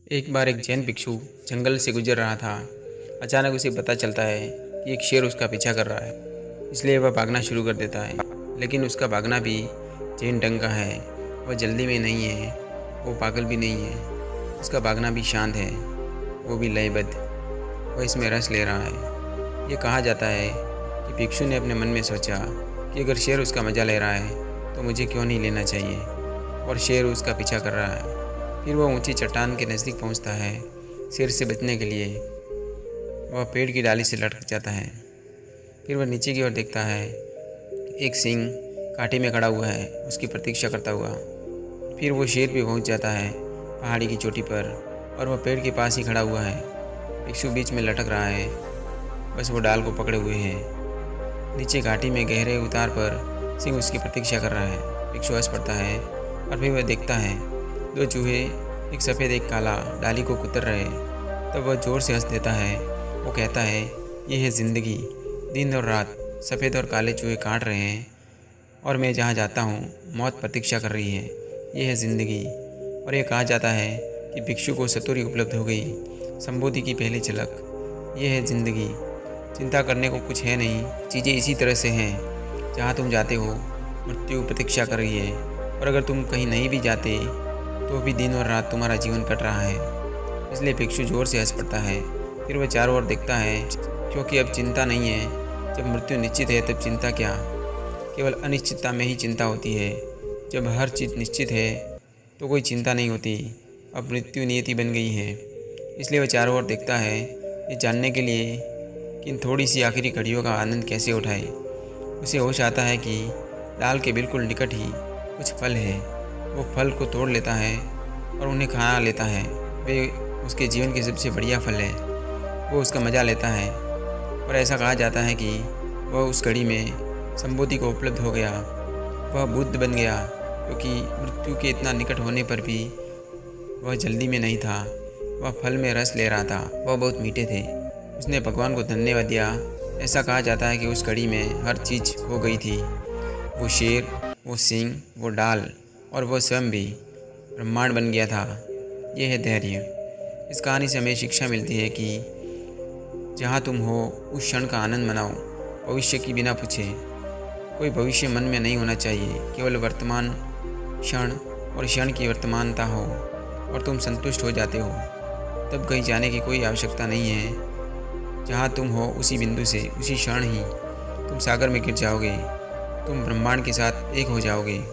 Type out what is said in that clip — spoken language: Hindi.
एक बार एक जैन भिक्षु जंगल से गुजर रहा था। अचानक उसे पता चलता है कि एक शेर उसका पीछा कर रहा है। इसलिए वह भागना शुरू कर देता है, लेकिन उसका भागना भी जैन ढंग का है। वह जल्दी में नहीं है, वो पागल भी नहीं है। उसका भागना भी शांत है, वो भी लयबद्ध। वह इसमें रस ले रहा है। ये कहा जाता है कि भिक्षु ने अपने मन में सोचा कि अगर शेर उसका मज़ा ले रहा है तो मुझे क्यों नहीं लेना चाहिए, और शेर उसका पीछा कर रहा है। फिर वह ऊंची चट्टान के नज़दीक पहुंचता है। शेर से बचने के लिए वह पेड़ की डाली से लटक जाता है। फिर वह नीचे की ओर देखता है। एक सिंह कांटे में खड़ा हुआ है, उसकी प्रतीक्षा करता हुआ। फिर वो शेर भी पहुंच जाता है पहाड़ी की चोटी पर, और वह पेड़ के पास ही खड़ा हुआ है। भिक्षु बीच में लटक रहा है, बस वो डाल को पकड़े हुए है। नीचे घाटी में गहरे उतार पर सिंह उसकी प्रतीक्षा कर रहा है। भिक्षु हंस पड़ता है, और फिर वह देखता है दो चूहे, एक सफ़ेद एक काला, डाली को कुतर रहे। तब वह ज़ोर से हंस देता है। वो कहता है, ये है ज़िंदगी। दिन और रात सफ़ेद और काले चूहे काट रहे हैं, और मैं जहाँ जाता हूँ मौत प्रतीक्षा कर रही है। ये है ज़िंदगी। और ये कहा जाता है कि भिक्षु को सतुरी उपलब्ध हो गई, संबोधि की पहली झलक। ये है ज़िंदगी। चिंता करने को कुछ है नहीं, चीज़ें इसी तरह से हैं। जहाँ तुम जाते हो मृत्यु प्रतीक्षा कर रही है, और अगर तुम कहीं नहीं भी जाते तो भी दिन और रात तुम्हारा जीवन कट रहा है। इसलिए भिक्षु जोर से हंस पड़ता है। फिर वह चारों ओर देखता है, क्योंकि अब चिंता नहीं है। जब मृत्यु निश्चित है तब चिंता क्या, केवल अनिश्चितता में ही चिंता होती है। जब हर चीज़ निश्चित है तो कोई चिंता नहीं होती। अब मृत्यु नियति बन गई है। इसलिए वह चारों ओर देखता है, ये जानने के लिए कि इन थोड़ी सी आखिरी घड़ियों का आनंद कैसे उठाए। उसे होश आता है कि डाल के बिल्कुल निकट ही कुछ फल है। वो फल को तोड़ लेता है और उन्हें खा लेता है। वे उसके जीवन के सबसे बढ़िया फल है। वो उसका मज़ा लेता है, और ऐसा कहा जाता है कि वह उस घड़ी में संबोधि को उपलब्ध हो गया। वह बुद्ध बन गया, क्योंकि मृत्यु के इतना निकट होने पर भी वह जल्दी में नहीं था। वह फल में रस ले रहा था। वह बहुत मीठे थे। उसने भगवान को धन्यवाद दिया। ऐसा कहा जाता है कि उस घड़ी में हर चीज़ हो गई थी। वो शेर, वो सिंह, वो डाल, और वो स्वयं भी ब्रह्मांड बन गया था। यह है धैर्य। इस कहानी से हमें शिक्षा मिलती है कि जहाँ तुम हो उस क्षण का आनंद मनाओ, भविष्य की बिना पूछे। कोई भविष्य मन में नहीं होना चाहिए, केवल वर्तमान क्षण और क्षण की वर्तमानता हो, और तुम संतुष्ट हो जाते हो। तब कहीं जाने की कोई आवश्यकता नहीं है। जहाँ तुम हो उसी बिंदु से, उसी क्षण ही तुम सागर में गिर जाओगे। तुम ब्रह्मांड के साथ एक हो जाओगे।